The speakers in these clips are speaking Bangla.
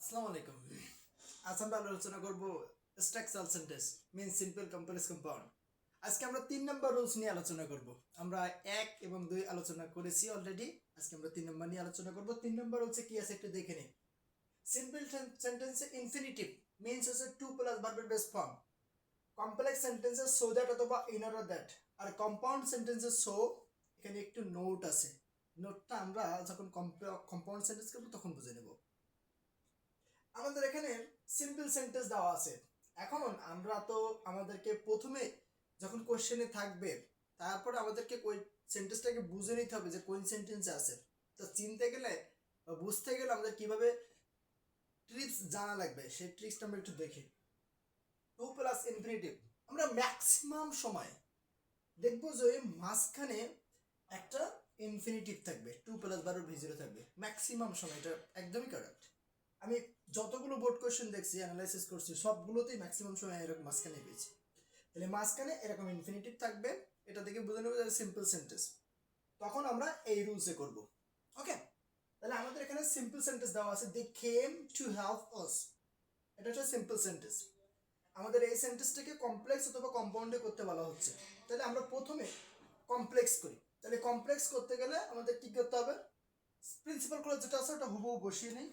আসসালামু আলাইকুম। আজ আমরা আলোচনা করব স্ট্রাকচারাল সেন্টেন্স মিন সিম্পল কমপ্লেক্স কম্পাউন্ড। আজকে আমরা 3 নম্বর রুলস নিয়ে আলোচনা করব। আমরা 1 এবং 2 আলোচনা করেছি অলরেডি। আজকে আমরা 3 নম্বর নিয়ে আলোচনা করব। 3 নম্বর হচ্ছে কি আছে একটু দেখে নিই। সিম্পল সেন্টেন্সে ইনফিনিটিভ মিন্স হচ্ছে টু প্লাস ভার্বের বেস ফর্ম। কমপ্লেক্স সেন্টেন্সে সো দ্যাট অথবা ইন অর্ডার দ্যাট। আর কম্পাউন্ড সেন্টেন্সে সো এখানে একটু নোট আছে। নোটটা আমরা যখন কম্পাউন্ড সেন্টেন্স করব তখন বুঝে নেব। আমাদের এখানে সিম্পল সেন্টেন্স দেওয়া আছে। এখন আমরা তো আমাদেরকে প্রথমে যখন কোশ্চেনে থাকবে তারপর আমাদেরকে ওই সেন্টেন্সটাকে বুঝে নিতে হবে যে কোন সেন্টেন্সে আছে। তো চিনতে গেলে বা বুঝতে গেলে আমাদের কিভাবে ট্রিক্স জানা লাগবে সেই ট্রিক্সটা আমরা একটু দেখি। টু প্লাস ইনফিনিটিভ আমরা ম্যাক্সিমাম সময় দেখবো যে মাঝখানে একটা ইনফিনিটিভ থাকবে, টু প্লাস বারো ভিজিরো থাকবে ম্যাক্সিমাম সময়। এটা একদমই কারেক্ট। আমি যতগুলো বোর্ড কোশ্চেন দেখছি অ্যানালাইসিস করছি সবগুলোতেই ম্যাক্সিমাম সময় এরকম মাঝখানে পেয়েছি। তাহলে মাঝখানে এরকম ইনফিনিটিভ থাকবে, এটা দেখে বুঝে নেবো যে সিম্পল সেন্টেন্স। তখন আমরা এই রুলসে করব। ওকে, তাহলে আমাদের এখানে সিম্পল সেন্টেন্স দেওয়া আছে, দে কেম টু হেল্প আস। এটা হচ্ছে সিম্পল সেন্টেন্স। আমাদের এই সেন্টেন্সটাকে কমপ্লেক্স অথবা কম্পাউন্ডে করতে বলা হচ্ছে। তাহলে আমরা প্রথমে কমপ্লেক্স করি। তাহলে কমপ্লেক্স করতে গেলে আমাদের কি করতে হবে, প্রিন্সিপাল ক্লজ যেটা আছে ওটা হুবহু বসিয়ে নেই।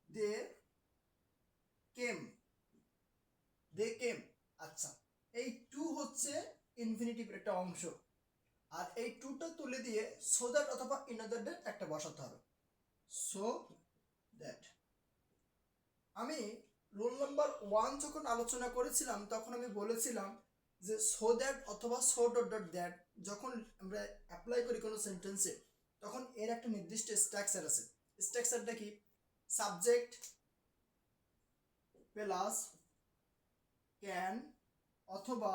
দে কেম, দে কেম। আচ্ছা, এই টু হচ্ছে ইনফিনিটিভের একটা অংশ, আর এই টুটা তুলে দিয়ে সো দ্যাট অথবা ইন আদার দ্যাট একটা বসাতে হবে। সো দ্যাট আমি রুল নাম্বার 1 যখন আলোচনা করেছিলাম তখন আমি বলেছিলাম যে সো দ্যাট অথবা সো ডট ডট দ্যাট যখন আমরা অ্যাপ্লাই করি কোনো সেন্টেন্সে তখন এর একটা নির্দিষ্ট স্ট্রাকচার আছে। স্ট্রাকচারটা কি, সাবজেক্ট প্লাস ক্যান অথবা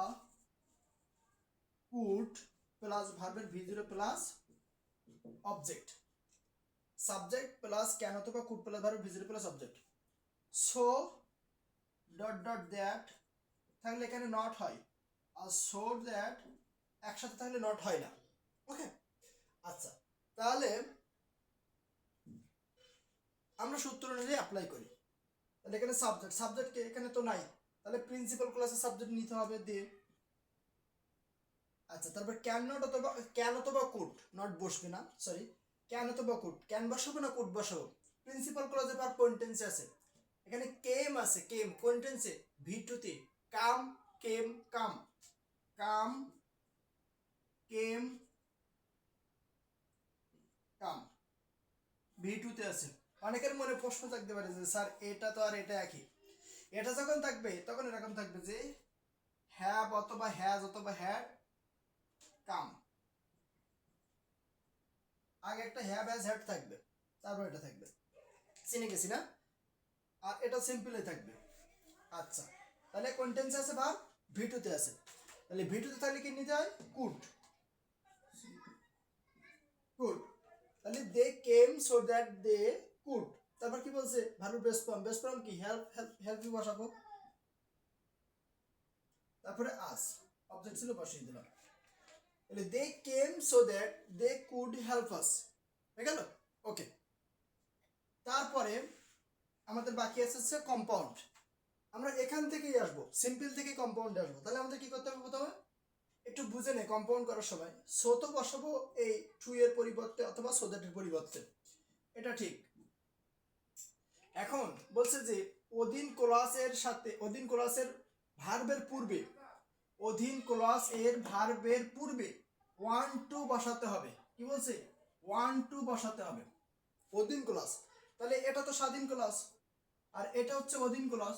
কুড প্লাস ভার্বের ভি0 plus object. Subject plus can অথবা কুড প্লাস ভার্বের ভি0 plus object. So dot dot that থাকলে এখানে নট হয়, আর সো দ্যাট একসাথে থাকলে নট হয় না। ওকে, আচ্ছা, তাহলে আমরা সূত্র অনুযায়ী অ্যাপ্লাই করি। তাহলে এখানে সাবজেক্ট, সাবজেক্টকে এখানে তো নাই, তাহলে প্রিন্সিপাল ক্লাসের সাবজেক্ট নিতে হবে দিয়ে। আচ্ছা, তারপর ক্যান নট অথবা ক্যান অথবা কুড, নট বসবে না, সরি, ক্যান অথবা কুড, ক্যান বসাবো না কুড বসাবো। প্রিন্সিপাল ক্লজে পার কোন টেন্সে আছে, এখানে কেম আছে, কেম কোন টেন্সে, ভি2 তে। কাম, কেম, কাম, কাম, কেম, কাম ভি2 তে আছে। অনেকের মনে প্রশ্ন থাকতে পারে যে স্যার এটা তো আর এটা একই। এটা যখন থাকবে তখন এরকম থাকবে যে হ্যাভ অথবা হ্যাজ অথবা হ্যাড কাম, আগে একটা হ্যাভ হ্যাজ হ্যাড থাকবে, তারপর এটা থাকবে। চিনে গেছি না? আর এটা সিম্পলই থাকবে। আচ্ছা, তাহলে কোন টেন্সে আছে ভাব, ভি2 তে আছে। তাহলে ভি2 তে থাকলে কি নিতে হয়, কুড, কুড। তাহলে they came so that they could. তারপর কি বলছে, verb base form, base form কি, হেল্প, হেল্প, হেল্প ইউ বসাবো। তারপরে আস, অবজেক্ট ছিল বসিয়ে দিলাম। তাহলে they came so that they could help us, হয়ে গেল। ওকে, তারপরে আমাদের বাকি আছে কম্পাউন্ড। আমরা এখান থেকেই আসবো, সিম্পল থেকে কম্পাউন্ডে আসবো। তাহলে আমাদের কি করতে হবে, প্রথমে একটু বুঝে নে কম্পাউন্ড করার সময় সো তো বসাবো এই টু এর পরিবর্তে অথবা সো দ্যাটের পরিবর্তে, এটা ঠিক। এখন বলছে যে অধীন ক্লজের সাথে, অধীন ক্লজের ভার্বের পূর্বে, অধীন ক্লজ এর ভার্বের পূর্বে 1 2 বসাতে হবে। কি বলছে, 1 2 বসাতে হবে। অধীন ক্লজ, তাহলে এটা তো স্বাধীন ক্লজ আর এটা হচ্ছে অধীন ক্লজ।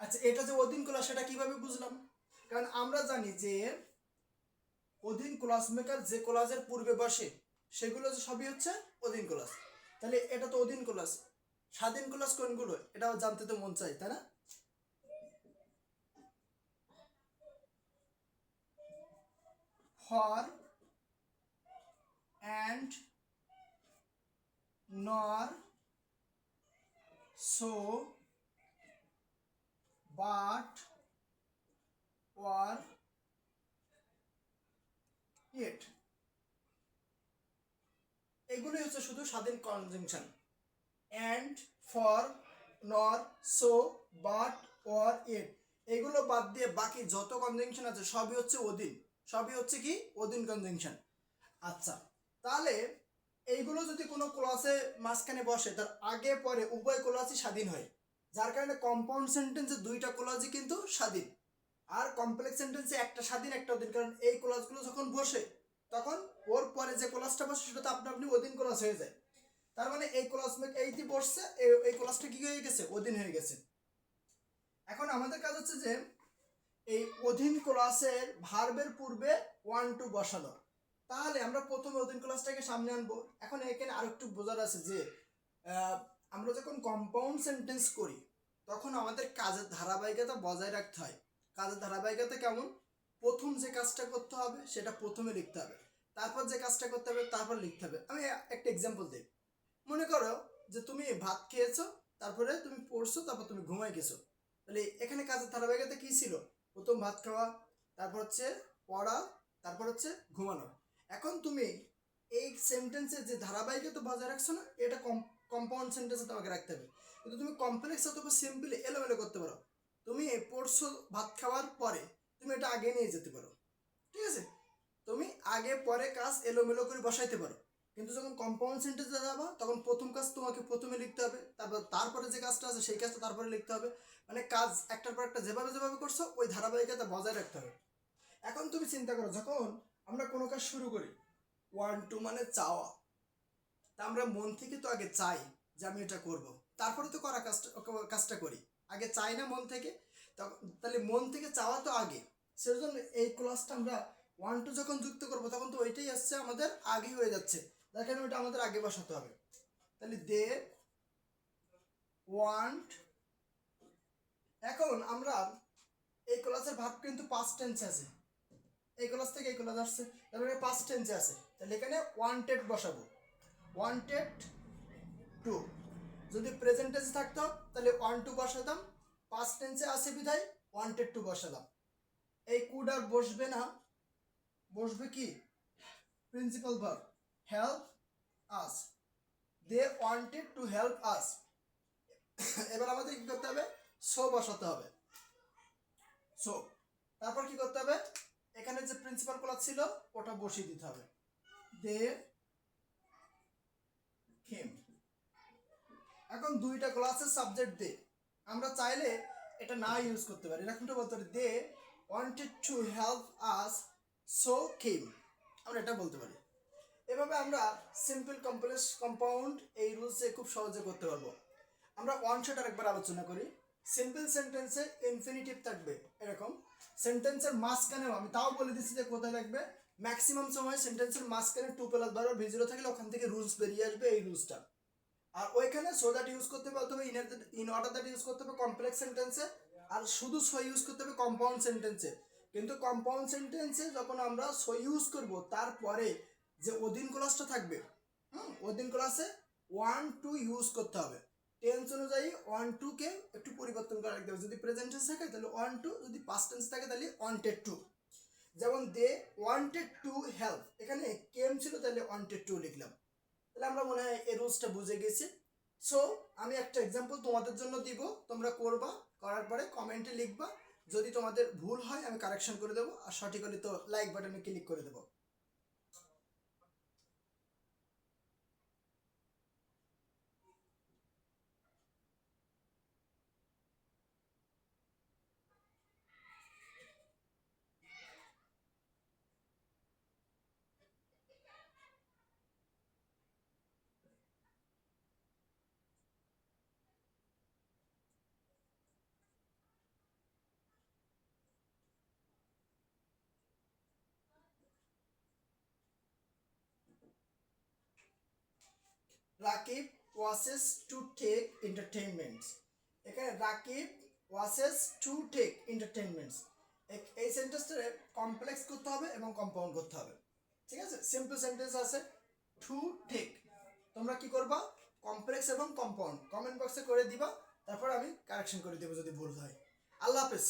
আচ্ছা, এটা যে অধীন ক্লজ সেটা কিভাবে বুঝলাম, কারণ আমরা জানি যে অধীন ক্লজ মেকার যে ক্লজের পূর্বে বসে সেগুলো সবই হচ্ছে অধীন ক্লজ। তাহলে এটা তো অধীন ক্লজ, স্বাধীন ক্লজ কোনগুলো এটাও জানতে তো মন চাই, তাই না? ফর অ্যান্ড নর সো বাট ওয়ার ইট। শুধু স্বাধীন কনজাংশন। অ্যান্ড, ফর, নর, সো, বাট, অর, ইট, এগুলো বাদ দিয়ে বাকি যত কনজাংশন আছে সবই হচ্ছে অধীন, সবই হচ্ছে কি অধীন কনজাংশন। আচ্ছা, তাহলে এইগুলো যদি কোনো ক্লসে মাঝখানে বসে তার আগে পরে উভয় ক্লসই স্বাধীন হয়, যার কারণে কম্পাউন্ড সেন্টেন্সে দুইটা ক্লসই কিন্তু স্বাধীন, আর কমপ্লেক্স সেন্টেন্সে একটা স্বাধীন একটা অধীন। কারণ এই ক্লসগুলো যখন বসে তখন ওর পরে যে ক্লসটা বসে সেটা তো আপনা আপনি অধীন ক্লস হয়ে যায়। তার মানে এই ক্লস এইটি বসছে, এই ক্লসটা কি হয়ে গেছে, অধীন হয়ে গেছে। এখন আমাদের কাজ হচ্ছে যে এই অধীন ক্লসের ভার্বের পূর্বে ওয়ান টু বসানো। তাহলে আমরা প্রথমে অধীন ক্লসটাকে সামনে আনবো। এখন এখানে আরেকটু বোঝার আছে যে আমরা যখন কম্পাউন্ড সেন্টেন্স করি তখন আমাদের কাজের ধারাবাহিকতা বজায় রাখতে হয়। কাজের ধারাবাহিকতা কেমন, প্রথম যে কাজটা করতে হবে সেটা প্রথমে লিখতে হবে, তারপর যে কাজটা করতে হবে তারপর লিখতে হবে। আমি একটা এক্সাম্পল দিই। মনে করো যে তুমি ভাত খেয়েছো, তারপরে তুমি পড়ছো, তারপর তুমি ঘুমাই গেছো। তাহলে এখানে কাজের ধারাবাহিকতা কি ছিল, প্রথম ভাত খাওয়া, তারপর হচ্ছে পড়া, তারপর হচ্ছে ঘুমানো। এখন তুমি এই সেন্টেন্সের যে ধারাবাহিকতা বজায় রাখছো না, এটা কম্পাউন্ড সেন্টেন্সে তোমাকে রাখতে হবে। কিন্তু তুমি কমপ্লেক্স অথবা সিম্পলি এলোমেলো করতে পারো। তুমি পড়ছো ভাত খাওয়ার পরে, তুমি এটা আগে নিয়ে যেতে পারো, ঠিক আছে? তুমি আগে পরে কাজ এলোমেলো করে বসাইতে পারো। কিন্তু যখন কম্পাউন্ড সেন্টেন্সে যাবা তখন প্রথম কাজ তোমাকে প্রথমে লিখতে হবে, তারপরে যে কাজটা আছে সেই কাজটা তারপরে লিখতে হবে। মানে কাজ একটার পর একটা যেভাবে যেভাবে করছো ওই ধারাবাহিকতা বজায় রাখতে হবে। এখন তুমি চিন্তা করো, যখন আমরা কোনো কাজ শুরু করি, ওয়ান টু মানে চাওয়া, তা আমরা মন থেকে তো আগে চাই যে আমি এটা করব, তারপরে তো কাজটা করি। আগে চাই না মন থেকে? তাহলে মন থেকে চাওয়া তো আগে। সেজন্য এই ক্লাসটা আমরা ওয়ান টু যখন যুক্ত করবো তখন তো ওইটাই আসছে আমাদের আগে হয়ে যাচ্ছে, দেখেন ওইটা আমাদের আগে বসাতে হবে। তাহলে দে ওয়ান্ট। এখন আমরা এই ক্লাসের ভাব কিন্তু পাস্ট টেন্সে আছে, এই ক্লাস থেকে এই ক্লাস আসছে, তাহলে পাস্ট টেন্সে আছে। তাহলে এখানে ওয়ান্টেড বসাবো, ওয়ান্টেড টু। যদি প্রেজেন্ট টেন্সে থাকতো তাহলে ওয়ান টু বসাতাম, পাস্ট টেন্সে আছে বিধায় ওয়ান্টেড টু বসালাম। এই কুড আর বসবে না, বসবে কি principal verb, help us. They wanted to help us. এবার আমাদের কি করতে হবে, সো বসাতে হবে, সো। তারপর কি করতে হবে, এখানে যে প্রিন্সিপাল ক্লজ ছিল ওটা বসিয়ে দিতে হবে, দে কেম। এখন দুইটা ক্লাসের সাবজেক্ট দে, আমরা চাইলে এটা না ইউজ করতে পারি, এরকমটা বলতে পারি they wanted to help us so came, আমরা এটা বলতে পারি। এভাবে আমরা সিম্পল কমপ্লেক্স কম্পাউন্ড এই রুলসে খুব সহজে করতে পারবো। আমরা ওয়ান শট আরেকবার আলোচনা করি। সিম্পল সেন্টেন্সে ইনফিনিটিভ থাকবে এরকম, সেন্টেন্সের মাঝখানেও আমি তাও বলে দিচ্ছি যে কোথায় থাকবে। ম্যাক্সিমাম সময় সেন্টেন্সের মাঝখানে টু প্লাস বারবার ভিজিরো থাকলে ওখান থেকে রুলস বেরিয়ে আসবে, এই রুলসটা। আর ওইখানে সো দ্যাট ইউজ করতে হবে অথবা ইন অর্ডার দ্যাট ইউজ করতে হবে কমপ্লেক্স সেন্টেন্সে, আর শুধু সো ইউজ করতে হবে কম্পাউন্ড সেন্টেন্সে। কিন্তু কম্পাউন্ড সেন্টেন্সে যখন আমরা সো ইউজ করব তারপরে যে অধীন ক্লসটা থাকবে, অধীন ক্লসে ওয়ান টু ইউজ করতে হবে। টেন্স অনুযায়ী ওয়ান টু কে একটু পরিবর্তন করে রাখতে হবে। যদি প্রেজেন্ট টেন্স থাকে তাহলে ওয়ান টু, যদি পাস্ট টেন্স থাকে তাহলে ওয়ান্টেড টু। যেমন দে ওয়ান্টেড টু হেল্প, এখানে কেম ছিল তাহলে ওয়ান্টেড টু লিখলাম। তাহলে আমরা মনে হয় এই রুলসটা বুঝে গেছি। সো আমি একটা এক্সাম্পল তোমাদের জন্য দিব, তোমরা করবা, করার পরে কমেন্টে লিখবা। যদি তোমাদের ভুল হয় আমি কারেকশন করে দেবো, আর সঠিক হলে তো লাইক বাটনে ক্লিক করে দেবো। Rakib ওয়াসেস to take entertainments. এখানে রাকিব ওয়াসেস টু টেক এন্টারটেইনমেন্টস, এই সেন্টেন্সটা কমপ্লেক্স করতে হবে এবং কম্পাউন্ড করতে হবে, ঠিক আছে? সিম্পল সেন্টেন্স আছে টু টেক, তোমরা কি করবা, কমপ্লেক্স এবং কম্পাউন্ড কমেন্ট বক্সে করে দিবা, তারপর আমি কারেকশন করে দেবো যদি ভুল হয়। আল্লাহ হাফেজ।